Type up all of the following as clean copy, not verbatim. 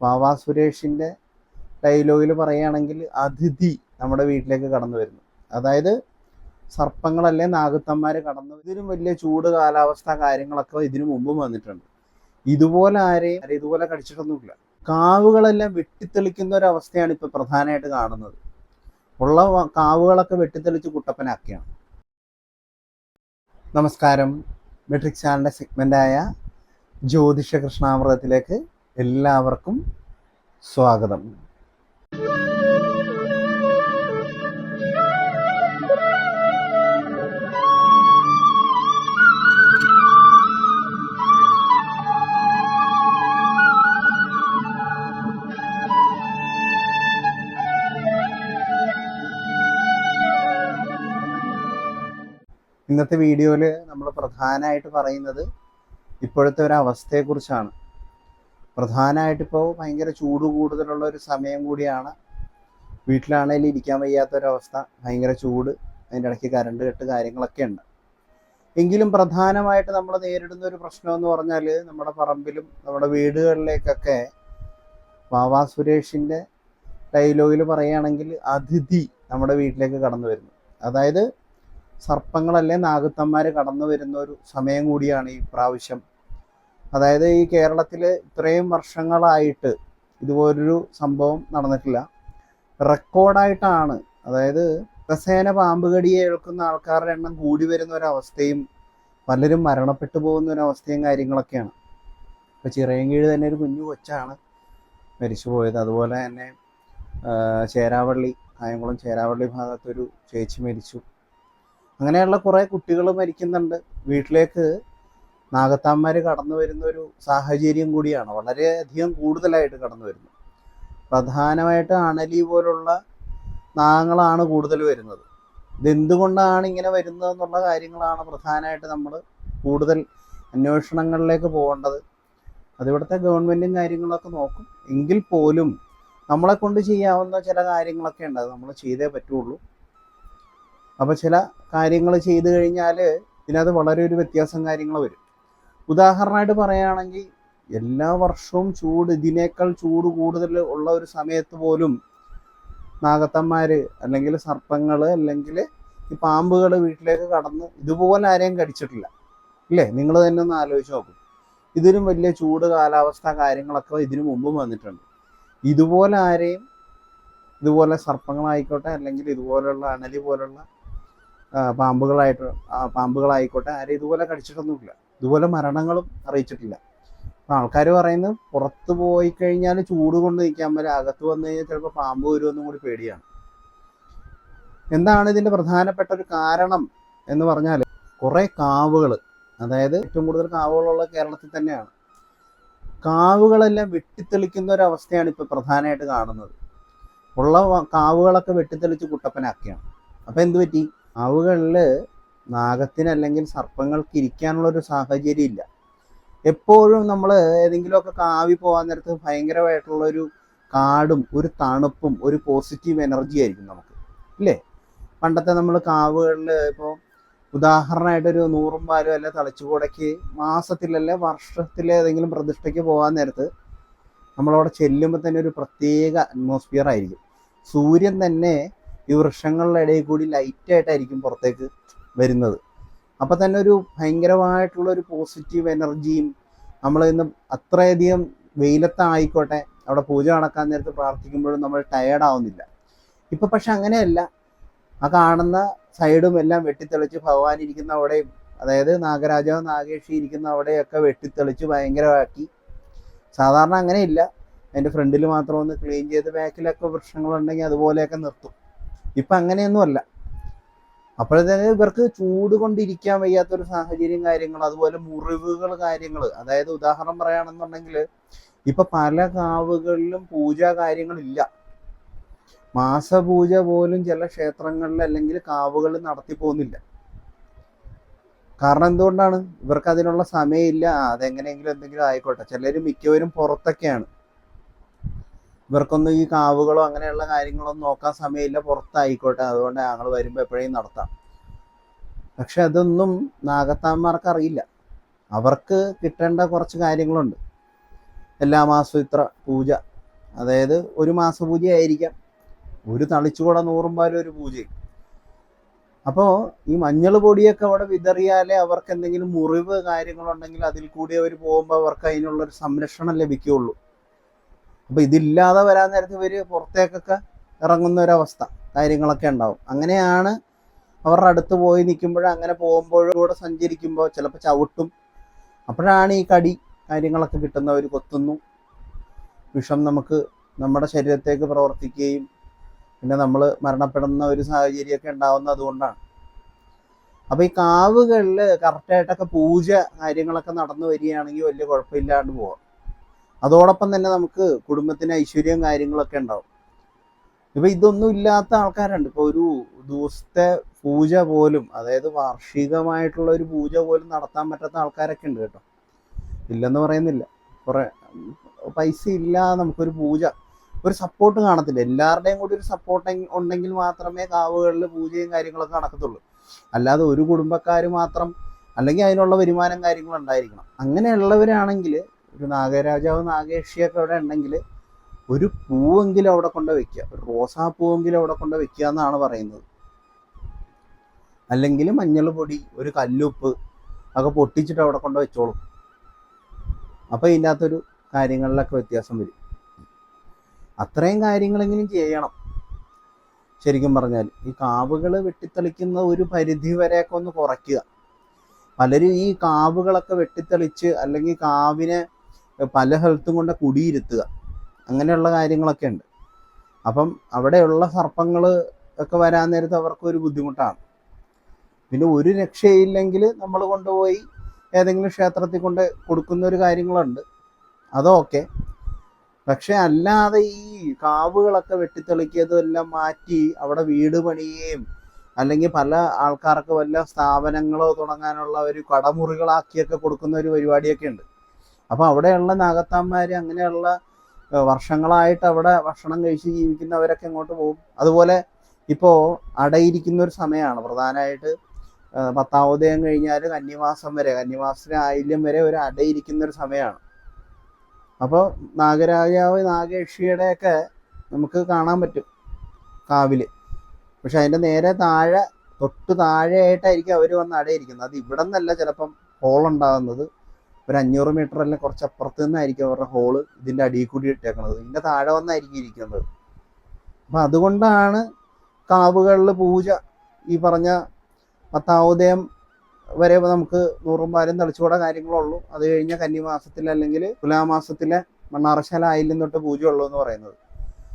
വാവാ സുരേഷിൻ്റെ ഡയലോഗിൽ പറയുകയാണെങ്കിൽ അതിഥി നമ്മുടെ വീട്ടിലേക്ക് കടന്നു വരുന്നു. അതായത് സർപ്പങ്ങളല്ലേ നാഗത്തന്മാർ കടന്നു. ഇതിനും വലിയ ചൂട് കാലാവസ്ഥ കാര്യങ്ങളൊക്കെ ഇതിനു മുമ്പും വന്നിട്ടുണ്ട്. ഇതുപോലെ ആരെയും ഇതുപോലെ കടിച്ചിട്ടൊന്നുമില്ല. കാവുകളെല്ലാം വെട്ടിത്തെളിക്കുന്ന ഒരവസ്ഥയാണ് ഇപ്പോൾ പ്രധാനമായിട്ട് കാണുന്നത്. ഉള്ള കാവുകളൊക്കെ വെട്ടിത്തെളിച്ച് കുട്ടപ്പനാക്കിയാണ്. നമസ്കാരം. മെട്രിക് ചാനലിൻ്റെ സെഗ്മെൻ്റായ ജ്യോതിഷ കൃഷ്ണാമൃതത്തിലേക്ക് എല്ലാവർക്കും സ്വാഗതം. ഇന്നത്തെ വീഡിയോയിൽ നമ്മൾ പ്രധാനമായിട്ട് പറയുന്നത് ഇപ്പോഴത്തെ ഒരു അവസ്ഥയെക്കുറിച്ചാണ്. പ്രധാനമായിട്ടിപ്പോൾ ഭയങ്കര ചൂട് കൂടുതലുള്ള ഒരു സമയം കൂടിയാണ്. വീട്ടിലാണെങ്കിലും ഇരിക്കാൻ വയ്യാത്തൊരവസ്ഥ, ഭയങ്കര ചൂട്, അതിൻ്റെ ഇടയ്ക്ക് കറണ്ട് കട്ട് കാര്യങ്ങളൊക്കെ ഉണ്ട്. എങ്കിലും പ്രധാനമായിട്ട് നമ്മൾ നേരിടുന്ന ഒരു പ്രശ്നമെന്ന് പറഞ്ഞാൽ നമ്മുടെ പറമ്പിലും നമ്മുടെ വീടുകളിലേക്കൊക്കെ വാവാ സുരേഷിൻ്റെ ഡയലോഗിൽ പറയുകയാണെങ്കിൽ അതിഥി നമ്മുടെ വീട്ടിലേക്ക് കടന്നു വരുന്നു. അതായത് സർപ്പങ്ങളല്ലേ നാഗത്തന്മാർ കടന്നു വരുന്ന ഒരു സമയം കൂടിയാണ് ഈ പ്രാവശ്യം. അതായത് ഈ കേരളത്തിൽ ഇത്രയും വർഷങ്ങളായിട്ട് ഇതുപോലൊരു സംഭവം നടന്നിട്ടില്ല. റെക്കോർഡായിട്ടാണ്. അതായത് ദിവസേന പാമ്പ് കടിയെ ഏൽക്കുന്ന ആൾക്കാരുടെ എണ്ണം കൂടി വരുന്ന ഒരവസ്ഥയും പലരും മരണപ്പെട്ടു പോകുന്ന ഒരവസ്ഥയും കാര്യങ്ങളൊക്കെയാണ്. ഇപ്പോൾ ചിറയൻകീഴ് തന്നെ ഒരു കുഞ്ഞു കൊച്ചാണ് മരിച്ചു പോയത്. അതുപോലെ തന്നെ ചേരാവള്ളി, കായംകുളം ചേരാവള്ളി ഭാഗത്തൊരു ചേച്ചി മരിച്ചു. അങ്ങനെയുള്ള കുറേ കുട്ടികൾ മരിക്കുന്നുണ്ട്. വീട്ടിലേക്ക് നാഗത്താന്മാർ കടന്നു വരുന്ന ഒരു സാഹചര്യം കൂടിയാണ്. വളരെയധികം കൂടുതലായിട്ട് കടന്നു വരുന്നു. പ്രധാനമായിട്ട് അണലി പോലുള്ള നാഗങ്ങളാണ് കൂടുതൽ വരുന്നത്. ഇതെന്തുകൊണ്ടാണ് ഇങ്ങനെ വരുന്നതെന്നുള്ള കാര്യങ്ങളാണ് പ്രധാനമായിട്ട് നമ്മൾ കൂടുതൽ അന്വേഷണങ്ങളിലേക്ക് പോകേണ്ടത്. അതിവിടുത്തെ ഗവൺമെൻറ്റും കാര്യങ്ങളൊക്കെ നോക്കും. എങ്കിൽ പോലും നമ്മളെ കൊണ്ട് ചെയ്യാവുന്ന ചില കാര്യങ്ങളൊക്കെ ഉണ്ട്. അത് നമ്മൾ ചെയ്തേ പറ്റുള്ളൂ. അപ്പോൾ ചില കാര്യങ്ങൾ ചെയ്തു കഴിഞ്ഞാൽ ഇതിനകത്ത് വളരെ ഒരു വ്യത്യാസം കാര്യങ്ങൾ വരും. ഉദാഹരണമായിട്ട് പറയുകയാണെങ്കിൽ എല്ലാ വർഷവും ഇതിനേക്കാൾ ചൂട് കൂടുതൽ ഉള്ള ഒരു സമയത്ത് പോലും നാഗത്തന്മാർ അല്ലെങ്കിൽ സർപ്പങ്ങൾ അല്ലെങ്കിൽ ഈ പാമ്പുകൾ വീട്ടിലേക്ക് കടന്ന് ഇതുപോലെ ആരെയും കടിച്ചിട്ടില്ല, ഇല്ലേ? നിങ്ങൾ തന്നെ ഒന്ന് ആലോചിച്ച് നോക്കും. ഇതിനും വലിയ ചൂട് കാലാവസ്ഥ കാര്യങ്ങളൊക്കെ ഇതിനു മുമ്പും വന്നിട്ടുണ്ട്. ഇതുപോലെ ആരെയും ഇതുപോലെ സർപ്പങ്ങളായിക്കോട്ടെ അല്ലെങ്കിൽ ഇതുപോലുള്ള അണലി പോലുള്ള പാമ്പുകളായിക്കോട്ടെ ആരെയും ഇതുപോലെ കടിച്ചിട്ടൊന്നുമില്ല. ഇതുപോലെ മരണങ്ങളും അറിയിച്ചിട്ടില്ല. അപ്പം ആൾക്കാർ പറയുന്നത് പുറത്ത് പോയി കഴിഞ്ഞാൽ ചൂട് കൊണ്ട് നിൽക്കാൻ പറ്റില്ല, അകത്ത് വന്നു കഴിഞ്ഞാൽ ചിലപ്പോൾ പാമ്പ് വരുമെന്നും കൂടി പേടിയാണ്. എന്താണ് ഇതിൻ്റെ പ്രധാനപ്പെട്ട ഒരു കാരണം എന്ന് പറഞ്ഞാൽ കുറേ കാവുകൾ, അതായത് ഏറ്റവും കൂടുതൽ കാവുകളുള്ള കേരളത്തിൽ തന്നെയാണ്. കാവുകളെല്ലാം വെട്ടിത്തെളിക്കുന്ന ഒരവസ്ഥയാണ് ഇപ്പോൾ പ്രധാനമായിട്ട് കാണുന്നത്. ഉള്ള കാവുകളൊക്കെ വെട്ടിത്തെളിച്ച് കുട്ടപ്പനാക്കിയാണ്. അപ്പോൾ എന്ത് പറ്റി? കാവുകളിൽ നാഗത്തിന് അല്ലെങ്കിൽ സർപ്പങ്ങൾക്ക് ഇരിക്കാനുള്ളൊരു സാഹചര്യം ഇല്ല. എപ്പോഴും നമ്മൾ ഏതെങ്കിലുമൊക്കെ കാവി പോകാൻ നേരത്ത് ഭയങ്കരമായിട്ടുള്ളൊരു കാടും ഒരു തണുപ്പും ഒരു പോസിറ്റീവ് എനർജി ആയിരിക്കും നമുക്ക്, ഇല്ലേ? പണ്ടത്തെ നമ്മൾ കാവുകളിൽ ഇപ്പോൾ ഉദാഹരണമായിട്ടൊരു 100 പാലും അല്ലെ തളിച്ചുകൂടയ്ക്ക് മാസത്തിലല്ലേ വർഷത്തിലെ ഏതെങ്കിലും പ്രതിഷ്ഠയ്ക്ക് പോകാൻ നേരത്ത് നമ്മളവിടെ ചെല്ലുമ്പോൾ തന്നെ ഒരു പ്രത്യേക അറ്റ്മോസ്ഫിയർ ആയിരിക്കും. സൂര്യൻ തന്നെ ഈ വൃക്ഷങ്ങളുടെ ഇടയിൽ കൂടി ലൈറ്റായിട്ടായിരിക്കും പുറത്തേക്ക് വരുന്നത്. അപ്പം തന്നെ ഒരു ഭയങ്കരമായിട്ടുള്ളൊരു പോസിറ്റീവ് എനർജിയും നമ്മൾ ഇന്ന് അത്രയധികം വെയിലത്തായിക്കോട്ടെ അവിടെ പൂജ നടക്കാൻ നേരത്ത് പ്രാർത്ഥിക്കുമ്പോഴും നമ്മൾ ടയേർഡ് ആവുന്നില്ല. ഇപ്പം പക്ഷെ അങ്ങനെയല്ല. ആ കാണുന്ന സൈഡും എല്ലാം വെട്ടിത്തെളിച്ച് ഭഗവാൻ ഇരിക്കുന്ന അവിടെയും, അതായത് നാഗരാജാവ് നാഗേഷി ഇരിക്കുന്ന അവിടെയൊക്കെ വെട്ടിത്തെളിച്ച് ഭയങ്കരമാക്കി. സാധാരണ അങ്ങനെയില്ല. അതിൻ്റെ ഫ്രണ്ടിൽ മാത്രം ഒന്ന് ക്ലീൻ ചെയ്ത് ബാക്കിലൊക്കെ വൃക്ഷങ്ങളുണ്ടെങ്കിൽ അതുപോലെയൊക്കെ നിർത്തും. ഇപ്പം അങ്ങനെയൊന്നുമല്ല. അപ്പോഴത്തേക്ക് ഇവർക്ക് ചൂട് കൊണ്ടിരിക്കാൻ വയ്യാത്തൊരു സാഹചര്യം കാര്യങ്ങൾ, അതുപോലെ മുറിവുകൾ കാര്യങ്ങൾ. അതായത് ഉദാഹരണം പറയുകയാണെന്നുണ്ടെങ്കിൽ ഇപ്പം പല കാവുകളിലും പൂജാ കാര്യങ്ങളില്ല. മാസപൂജ പോലും ചില ക്ഷേത്രങ്ങളിൽ അല്ലെങ്കിൽ കാവുകളിൽ നടത്തി പോകുന്നില്ല. കാരണം എന്തുകൊണ്ടാണ്? ഇവർക്ക് അതിനുള്ള സമയമില്ല. അതെങ്ങനെയെങ്കിലും എന്തെങ്കിലും ആയിക്കോട്ടെ. മിക്കവരും പുറത്തൊക്കെയാണ്. ഇവർക്കൊന്നും ഈ കാവുകളോ അങ്ങനെയുള്ള കാര്യങ്ങളൊന്നും നോക്കാൻ സമയമില്ല, പുറത്തായിക്കോട്ടെ, അതുകൊണ്ട് ഞങ്ങൾ വരുമ്പോൾ എപ്പോഴേലും നടത്താം. പക്ഷെ അതൊന്നും നാഗത്താന്മാർക്ക് അറിയില്ല. അവർക്ക് കിട്ടേണ്ട കുറച്ച് കാര്യങ്ങളുണ്ട്. എല്ലാ മാസവും ഇത്ര പൂജ, അതായത് ഒരു മാസപൂജ ആയിരിക്കാം, ഒരു തളിച്ചുകൂട 100 പാലും ഒരു പൂജയും. അപ്പോൾ ഈ മഞ്ഞൾ പൊടിയൊക്കെ അവിടെ വിതറിയാലേ അവർക്ക് എന്തെങ്കിലും മുറിവ് കാര്യങ്ങളുണ്ടെങ്കിൽ അതിൽ കൂടി അവർ പോകുമ്പോൾ അവർക്ക് അതിനുള്ളൊരു സംരക്ഷണം ലഭിക്കുകയുള്ളൂ. അപ്പോൾ ഇതില്ലാതെ വരാൻ നേരത്ത് ഇവർ പുറത്തേക്കൊക്കെ ഇറങ്ങുന്ന ഒരവസ്ഥ കാര്യങ്ങളൊക്കെ ഉണ്ടാവും. അങ്ങനെയാണ് അവരുടെ അടുത്ത് പോയി നിൽക്കുമ്പോഴും അങ്ങനെ പോകുമ്പോഴും കൂടെ സഞ്ചരിക്കുമ്പോൾ ചിലപ്പോൾ ചവിട്ടും. അപ്പോഴാണ് ഈ കടി കാര്യങ്ങളൊക്കെ കിട്ടുന്നവർ കൊത്തുന്നു. വിഷം നമുക്ക് നമ്മുടെ ശരീരത്തേക്ക് പ്രവർത്തിക്കുകയും പിന്നെ നമ്മൾ മരണപ്പെടുന്ന ഒരു സാഹചര്യമൊക്കെ ഉണ്ടാവുന്നത് അതുകൊണ്ടാണ്. അപ്പോൾ ഈ കാവുകളിൽ കറക്റ്റായിട്ടൊക്കെ പൂജ കാര്യങ്ങളൊക്കെ നടന്നു വരികയാണെങ്കിൽ വലിയ കുഴപ്പമില്ലാണ്ട് പോവാം. അതോടൊപ്പം തന്നെ നമുക്ക് കുടുംബത്തിന് ഐശ്വര്യം കാര്യങ്ങളൊക്കെ ഉണ്ടാവും. ഇപ്പോൾ ഇതൊന്നും ഇല്ലാത്ത ആൾക്കാരുണ്ട്. ഇപ്പോൾ ഒരു ദിവസത്തെ പൂജ പോലും, അതായത് വാർഷികമായിട്ടുള്ള ഒരു പൂജ പോലും നടത്താൻ പറ്റാത്ത ആൾക്കാരൊക്കെ ഉണ്ട് കേട്ടോ. ഇല്ലെന്ന് പറയുന്നില്ല. കുറേ പൈസ ഇല്ലാതെ നമുക്കൊരു പൂജ, ഒരു സപ്പോർട്ട് കാണത്തില്ല. എല്ലാവരുടെയും കൂടി ഒരു സപ്പോർട്ട് ഉണ്ടെങ്കിൽ മാത്രമേ കാവുകളിൽ പൂജയും കാര്യങ്ങളൊക്കെ നടക്കത്തുള്ളൂ. അല്ലാതെ ഒരു കുടുംബക്കാർ മാത്രം, അല്ലെങ്കിൽ അതിനുള്ള വരുമാനം കാര്യങ്ങളുണ്ടായിരിക്കണം. അങ്ങനെയുള്ളവരാണെങ്കിൽ ഒരു നാഗരാജാവ് നാഗേക്ഷിയൊക്കെ അവിടെ ഉണ്ടെങ്കിൽ ഒരു പൂവെങ്കിലും അവിടെ കൊണ്ട് വെക്കുക, ഒരു റോസാപ്പൂവെങ്കിലും അവിടെ കൊണ്ട് വെക്കുക എന്നാണ് പറയുന്നത്. അല്ലെങ്കിൽ മഞ്ഞൾ പൊടി, ഒരു കല്ലുപ്പ് ഒക്കെ പൊട്ടിച്ചിട്ട് അവിടെ കൊണ്ട് വെച്ചോളും. അപ്പോൾ ഇതിൻ്റെ അകത്തൊരു കാര്യങ്ങളിലൊക്കെ വ്യത്യാസം വരും. അത്രയും കാര്യങ്ങളെങ്കിലും ചെയ്യണം. ശരിക്കും പറഞ്ഞാൽ ഈ കാവുകൾ വെട്ടിത്തെളിക്കുന്ന ഒരു പരിധി വരെയൊക്കെ ഒന്ന് കുറയ്ക്കുക. പലരും ഈ കാവുകളൊക്കെ വെട്ടിത്തെളിച്ച് അല്ലെങ്കിൽ കാവിനെ പല സ്ഥലത്തും കൊണ്ട് കുടിയിരുത്തുക, അങ്ങനെയുള്ള കാര്യങ്ങളൊക്കെ ഉണ്ട്. അപ്പം അവിടെയുള്ള സർപ്പങ്ങൾ ഒക്കെ വരാൻ നേരത്ത് അവർക്കൊരു ബുദ്ധിമുട്ടാണ്. പിന്നെ ഒരു രക്ഷയില്ലെങ്കിൽ നമ്മൾ കൊണ്ടുപോയി ഏതെങ്കിലും ക്ഷേത്രത്തിൽ കൊണ്ട് കൊടുക്കുന്ന ഒരു കാര്യങ്ങളുണ്ട്, അതൊക്കെ. പക്ഷെ അല്ലാതെ ഈ കാവുകളൊക്കെ വെട്ടിത്തെളിക്കിയതെല്ലാം മാറ്റി അവിടെ വീട് പണിയുകയും അല്ലെങ്കിൽ പല ആൾക്കാർക്ക് വല്ല സ്ഥാപനങ്ങളോ തുടങ്ങാനുള്ള ഒരു കടമുറികളാക്കിയൊക്കെ കൊടുക്കുന്ന ഒരു പരിപാടിയൊക്കെ ഉണ്ട്. അപ്പോൾ അവിടെയുള്ള നാഗത്താന്മാർ അങ്ങനെയുള്ള വർഷങ്ങളായിട്ട് അവിടെ ഭക്ഷണം കഴിച്ച് ജീവിക്കുന്നവരൊക്കെ എങ്ങോട്ട് പോകും? അതുപോലെ ഇപ്പോൾ അടയിരിക്കുന്ന ഒരു സമയമാണ് പ്രധാനമായിട്ട്. 10-ാം ഉദയം കഴിഞ്ഞാൽ കന്നിമാസം വരെ, കന്നിമാസത്തിലെ ആയില്യം വരെ ഒരു അടയിരിക്കുന്ന ഒരു സമയമാണ്. അപ്പോൾ നാഗരാജാവ് നാഗേക്ഷിയുടെയൊക്കെ നമുക്ക് കാണാൻ പറ്റും കാവിൽ. പക്ഷെ അതിൻ്റെ നേരെ താഴെ, തൊട്ട് താഴെയായിട്ടായിരിക്കും അവർ വന്ന് അടയിരിക്കുന്നത്. അത് ഇവിടെ നിന്നല്ല ചിലപ്പം ഹോളുണ്ടാകുന്നത്, ഒരു 500 മീറ്റർ അല്ലെങ്കിൽ കുറച്ച് അപ്പുറത്ത് നിന്നായിരിക്കും അവരുടെ ഹോള് ഇതിൻ്റെ അടിയിൽ കൂടി ഇട്ടേക്കുന്നത്. ഇതിൻ്റെ താഴെ വന്നായിരിക്കും ഇരിക്കുന്നത്. അപ്പം അതുകൊണ്ടാണ് കാവുകളിൽ പൂജ ഈ പറഞ്ഞ 10-ാം ഉദയം വരെ നമുക്ക് 100 പാലും തളിച്ചുകൂട കാര്യങ്ങളുള്ളൂ. അത് കഴിഞ്ഞ കന്നിമാസത്തിൽ അല്ലെങ്കിൽ തുലാമാസത്തിലെ മണ്ണാറശാല ആയില്യം തൊട്ട് പൂജ ഉള്ളൂ എന്ന് പറയുന്നത്.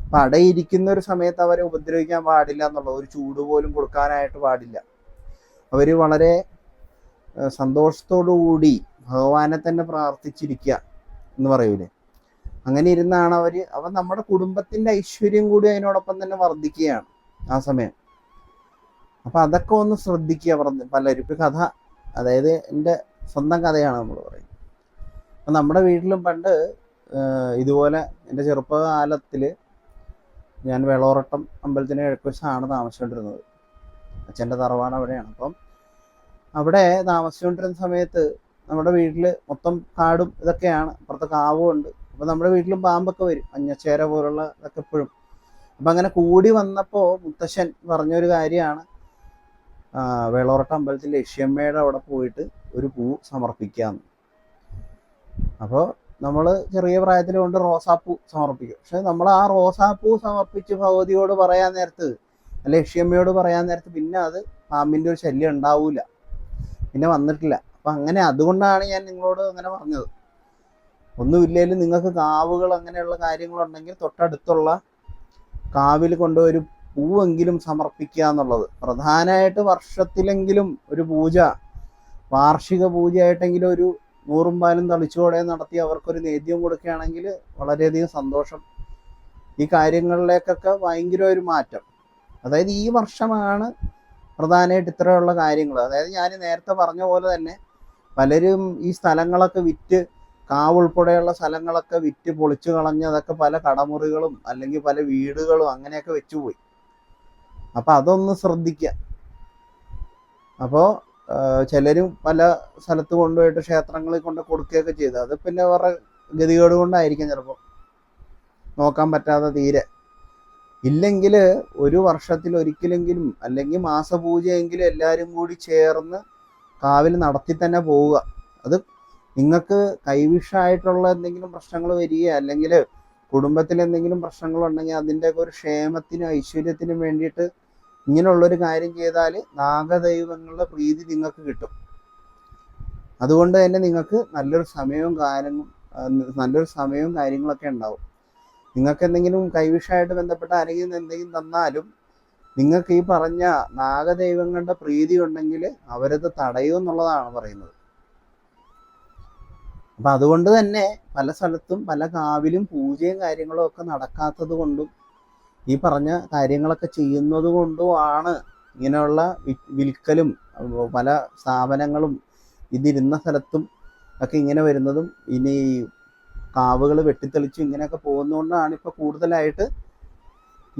അപ്പം അടയിരിക്കുന്ന ഒരു സമയത്ത് അവരെ ഉപദ്രവിക്കാൻ പാടില്ല എന്നുള്ളത്, ഒരു ചൂട് പോലും കൊടുക്കാനായിട്ട് പാടില്ല. അവർ വളരെ സന്തോഷത്തോടു കൂടി ഭഗവാനെ തന്നെ പ്രാർത്ഥിച്ചിരിക്കുക എന്ന് പറയൂലേ, അങ്ങനെ ഇരുന്നാണ് അവൻ നമ്മുടെ കുടുംബത്തിൻ്റെ ഐശ്വര്യം കൂടി അതിനോടൊപ്പം തന്നെ വർദ്ധിക്കുകയാണ് ആ സമയം. അപ്പം അതൊക്കെ ഒന്ന് ശ്രദ്ധിക്കുക. പലരും ഇപ്പം കഥ, അതായത് എൻ്റെ സ്വന്തം കഥയാണ് നമ്മൾ പറയുന്നത്. അപ്പം നമ്മുടെ വീട്ടിലും പണ്ട് ഇതുപോലെ എൻ്റെ ചെറുപ്പകാലത്തിൽ ഞാൻ വെളോറട്ടം അമ്പലത്തിന് കിഴക്കുവശമാണ് താമസിച്ചുകൊണ്ടിരുന്നത്. അച്ഛൻ്റെ തറവാട് അവിടെയാണ്. അപ്പം അവിടെ താമസിച്ചുകൊണ്ടിരുന്ന സമയത്ത് നമ്മുടെ വീട്ടിൽ മൊത്തം കാടും ഇതൊക്കെയാണ്, അപ്പുറത്ത് കാവും ഉണ്ട്. അപ്പം നമ്മുടെ വീട്ടിലും പാമ്പൊക്കെ വരും, മഞ്ഞച്ചേര പോലുള്ള ഇതൊക്കെ എപ്പോഴും. അപ്പം അങ്ങനെ കൂടി വന്നപ്പോൾ മുത്തശ്ശൻ പറഞ്ഞൊരു കാര്യമാണ്, വെളോറട്ട അമ്പലത്തിൽ ലക്ഷ്യമ്മയുടെ അവിടെ പോയിട്ട് ഒരു പൂ സമർപ്പിക്കാമെന്ന്. അപ്പോൾ നമ്മൾ ചെറിയ പ്രായത്തിൽ കൊണ്ട് റോസാപ്പൂ സമർപ്പിക്കും. പക്ഷെ നമ്മൾ ആ റോസാപ്പൂ സമർപ്പിച്ച് ഭഗവതിയോട് പറയാൻ നേരത്ത്, ലക്ഷ്യമ്മയോട് പറയാൻ നേരത്ത് പിന്നെ അത് പാമ്പിൻ്റെ ഒരു ശല്യം ഉണ്ടാവില്ല, പിന്നെ വന്നിട്ടില്ല. അപ്പം അങ്ങനെ അതുകൊണ്ടാണ് ഞാൻ നിങ്ങളോട് അങ്ങനെ പറഞ്ഞത്. ഒന്നുമില്ലെങ്കിലും നിങ്ങൾക്ക് കാവുകൾ അങ്ങനെയുള്ള കാര്യങ്ങളുണ്ടെങ്കിൽ തൊട്ടടുത്തുള്ള കാവിൽ കൊണ്ടുപോയി പൂവെങ്കിലും സമർപ്പിക്കുക എന്നുള്ളത്. പ്രധാനമായിട്ട് വർഷത്തിലെങ്കിലും ഒരു പൂജ, വാർഷിക പൂജയായിട്ടെങ്കിലും ഒരു 100 പാലും തളിച്ചുകൂടെ നടത്തി അവർക്കൊരു നേദ്യം കൊടുക്കുകയാണെങ്കിൽ വളരെയധികം സന്തോഷം. ഈ കാര്യങ്ങളിലേക്കൊക്കെ ഭയങ്കര ഒരു മാറ്റം. അതായത് ഈ വർഷമാണ് പ്രധാനമായിട്ട് ഇത്രയുള്ള കാര്യങ്ങൾ. അതായത് ഞാൻ നേരത്തെ പറഞ്ഞ പോലെ തന്നെ പലരും ഈ സ്ഥലങ്ങളൊക്കെ വിറ്റ്, കാവുൾപ്പെടെയുള്ള സ്ഥലങ്ങളൊക്കെ വിറ്റ് പൊളിച്ചു കളഞ്ഞ് അതൊക്കെ പല കടമുറികളും അല്ലെങ്കിൽ പല വീടുകളും അങ്ങനെയൊക്കെ വെച്ചുപോയി. അപ്പം അതൊന്ന് ശ്രദ്ധിക്കുക. അപ്പോൾ ചിലരും പല സ്ഥലത്ത് കൊണ്ടുപോയിട്ട് ക്ഷേത്രങ്ങളിൽ കൊണ്ട് കൊടുക്കുകയൊക്കെ ചെയ്തു. അത് പിന്നെ അവരുടെ ഗതികേട് കൊണ്ടായിരിക്കും ചിലപ്പോൾ. നോക്കാൻ പറ്റാതെ തീരെ ഇല്ലെങ്കിൽ ഒരു വർഷത്തിൽ ഒരിക്കലെങ്കിലും അല്ലെങ്കിൽ മാസപൂജയെങ്കിലും എല്ലാവരും കൂടി ചേർന്ന് കാവിൽ നടത്തി തന്നെ പോവുക. അത് നിങ്ങൾക്ക് കൈവിഷമായിട്ടുള്ള എന്തെങ്കിലും പ്രശ്നങ്ങൾ വരിക അല്ലെങ്കിൽ കുടുംബത്തിൽ എന്തെങ്കിലും പ്രശ്നങ്ങളുണ്ടെങ്കിൽ അതിൻ്റെയൊക്കെ ഒരു ക്ഷേമത്തിനും ഐശ്വര്യത്തിനും വേണ്ടിയിട്ട് ഇങ്ങനെയുള്ളൊരു കാര്യം ചെയ്താൽ നാഗദൈവങ്ങളുടെ പ്രീതി നിങ്ങൾക്ക് കിട്ടും. അതുകൊണ്ട് തന്നെ നിങ്ങൾക്ക് നല്ലൊരു സമയവും കാര്യങ്ങളൊക്കെ ഉണ്ടാവും. നിങ്ങൾക്ക് എന്തെങ്കിലും കൈവിഷമായിട്ട് ബന്ധപ്പെട്ട ആരെങ്കിലും എന്തെങ്കിലും തന്നാലും നിങ്ങൾക്ക് ഈ പറഞ്ഞ നാഗദൈവങ്ങളുടെ പ്രീതി ഉണ്ടെങ്കിൽ അവരത് തടയും എന്നുള്ളതാണ് പറയുന്നത്. അപ്പം അതുകൊണ്ട് തന്നെ പല സ്ഥലത്തും പല കാവിലും പൂജയും കാര്യങ്ങളും ഒക്കെ നടക്കാത്തത് കൊണ്ടും ഈ പറഞ്ഞ കാര്യങ്ങളൊക്കെ ചെയ്യുന്നത് കൊണ്ടുമാണ് ഇങ്ങനെയുള്ള വിൽക്കലും പല സ്ഥാപനങ്ങളും ഇതിരുന്ന സ്ഥലത്തും ഒക്കെ ഇങ്ങനെ വരുന്നതും ഇനി കാവുകൾ വെട്ടിത്തെളിച്ചും ഇങ്ങനെയൊക്കെ പോകുന്നതുകൊണ്ടാണ് ഇപ്പോൾ കൂടുതലായിട്ട്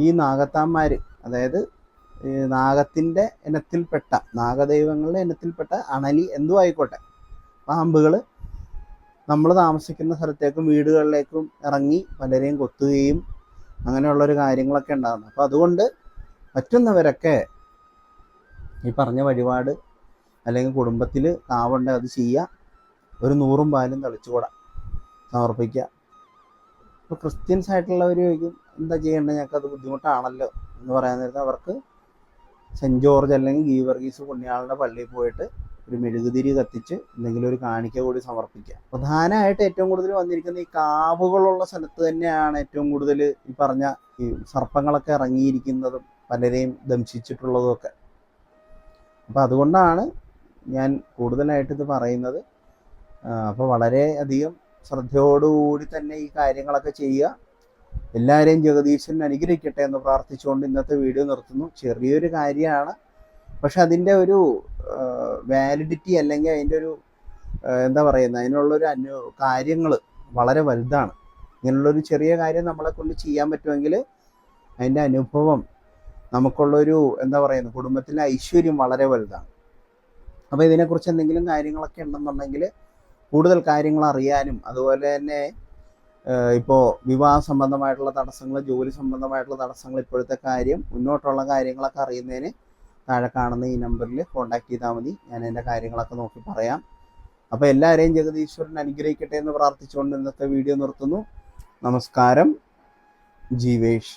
ഈ നാഗത്താന്മാർ, അതായത് നാഗത്തിൻ്റെ ഇനത്തിൽപ്പെട്ട നാഗദൈവങ്ങളുടെ ഇനത്തിൽപ്പെട്ട അണലി എന്തും ആയിക്കോട്ടെ പാമ്പുകൾ നമ്മൾ താമസിക്കുന്ന സ്ഥലത്തേക്കും വീടുകളിലേക്കും ഇറങ്ങി പലരെയും കൊത്തുകയും അങ്ങനെയുള്ളൊരു കാര്യങ്ങളൊക്കെ ഉണ്ടാകുന്നു. അപ്പോൾ അതുകൊണ്ട് പറ്റുന്നവരൊക്കെ ഈ പറഞ്ഞ വഴിപാട് അല്ലെങ്കിൽ കുടുംബത്തിൽ കാവുണ്ട് അത് ചെയ്യുക, ഒരു 100 പാലും തളിച്ചുകൂടാ സമർപ്പിക്കുക. ഇപ്പോൾ ക്രിസ്ത്യൻസ് ആയിട്ടുള്ളവർ ചോദിക്കും എന്താ ചെയ്യേണ്ടത്, ഞങ്ങൾക്കത് ബുദ്ധിമുട്ടാണല്ലോ എന്ന് പറയാൻ നേരത്തെ അവർക്ക് സെൻറ്റ് ജോർജ് അല്ലെങ്കിൽ ഗീവർഗീസ് പുണ്യാളൻ്റെ പള്ളിയിൽ പോയിട്ട് ഒരു മെഴുകുതിരി കത്തിച്ച് എന്തെങ്കിലും ഒരു കാണിക്ക കൂടി സമർപ്പിക്കുക. പ്രധാനമായിട്ട് ഏറ്റവും കൂടുതൽ വന്നിരിക്കുന്ന ഈ കാവുകളുള്ള സ്ഥലത്ത് തന്നെയാണ് ഏറ്റവും കൂടുതൽ ഈ പറഞ്ഞ ഈ സർപ്പങ്ങളൊക്കെ ഇറങ്ങിയിരിക്കുന്നതും പലരെയും ദംശിച്ചിട്ടുള്ളതും ഒക്കെ. അപ്പോൾ അതുകൊണ്ടാണ് ഞാൻ കൂടുതലായിട്ട് ഇത് പറയുന്നത്. അപ്പോൾ വളരെയധികം ശ്രദ്ധയോടുകൂടി തന്നെ ഈ കാര്യങ്ങളൊക്കെ ചെയ്യുക. എല്ലാവരെയും ജഗദീശൻ അനുഗ്രഹിക്കട്ടെ എന്ന് പ്രാർത്ഥിച്ചുകൊണ്ട് ഇന്നത്തെ വീഡിയോ നിർത്തുന്നു. ചെറിയൊരു കാര്യമാണ്, പക്ഷെ അതിൻ്റെ ഒരു വാലിഡിറ്റി അല്ലെങ്കിൽ അതിൻ്റെ ഒരു എന്താ പറയുന്നത് അതിനുള്ളൊരു കാര്യങ്ങൾ വളരെ വലുതാണ്. ഇങ്ങനെയുള്ളൊരു ചെറിയ കാര്യം നമ്മളെ കൊണ്ട് ചെയ്യാൻ പറ്റുമെങ്കിൽ അതിൻ്റെ അനുഭവം നമുക്കുള്ളൊരു എന്താ പറയുന്നത് കുടുംബത്തിലെ ഐശ്വര്യം വളരെ വലുതാണ്. അപ്പോൾ ഇതിനെക്കുറിച്ച് എന്തെങ്കിലും കാര്യങ്ങളൊക്കെ ഉണ്ടെന്നുണ്ടെങ്കിൽ കൂടുതൽ കാര്യങ്ങൾ അറിയാനും അതുപോലെ തന്നെ ഇപ്പോൾ വിവാഹ സംബന്ധമായിട്ടുള്ള തടസ്സങ്ങൾ, ജോലി സംബന്ധമായിട്ടുള്ള തടസ്സങ്ങൾ, ഇപ്പോഴത്തെ കാര്യം, മുന്നോട്ടുള്ള കാര്യങ്ങളൊക്കെ അറിയുന്നതിന് താഴെ കാണുന്ന ഈ നമ്പറിൽ കോൺടാക്ട് ചെയ്താൽ മതി. ഞാൻ എൻ്റെ കാര്യങ്ങളൊക്കെ നോക്കി പറയാം. അപ്പോൾ എല്ലാവരെയും ജഗദീശ്വരൻ അനുഗ്രഹിക്കട്ടെ എന്ന് പ്രാർത്ഥിച്ചുകൊണ്ട് ഇന്നത്തെ വീഡിയോ നിർത്തുന്നു. നമസ്കാരം. ജീവേഷ്.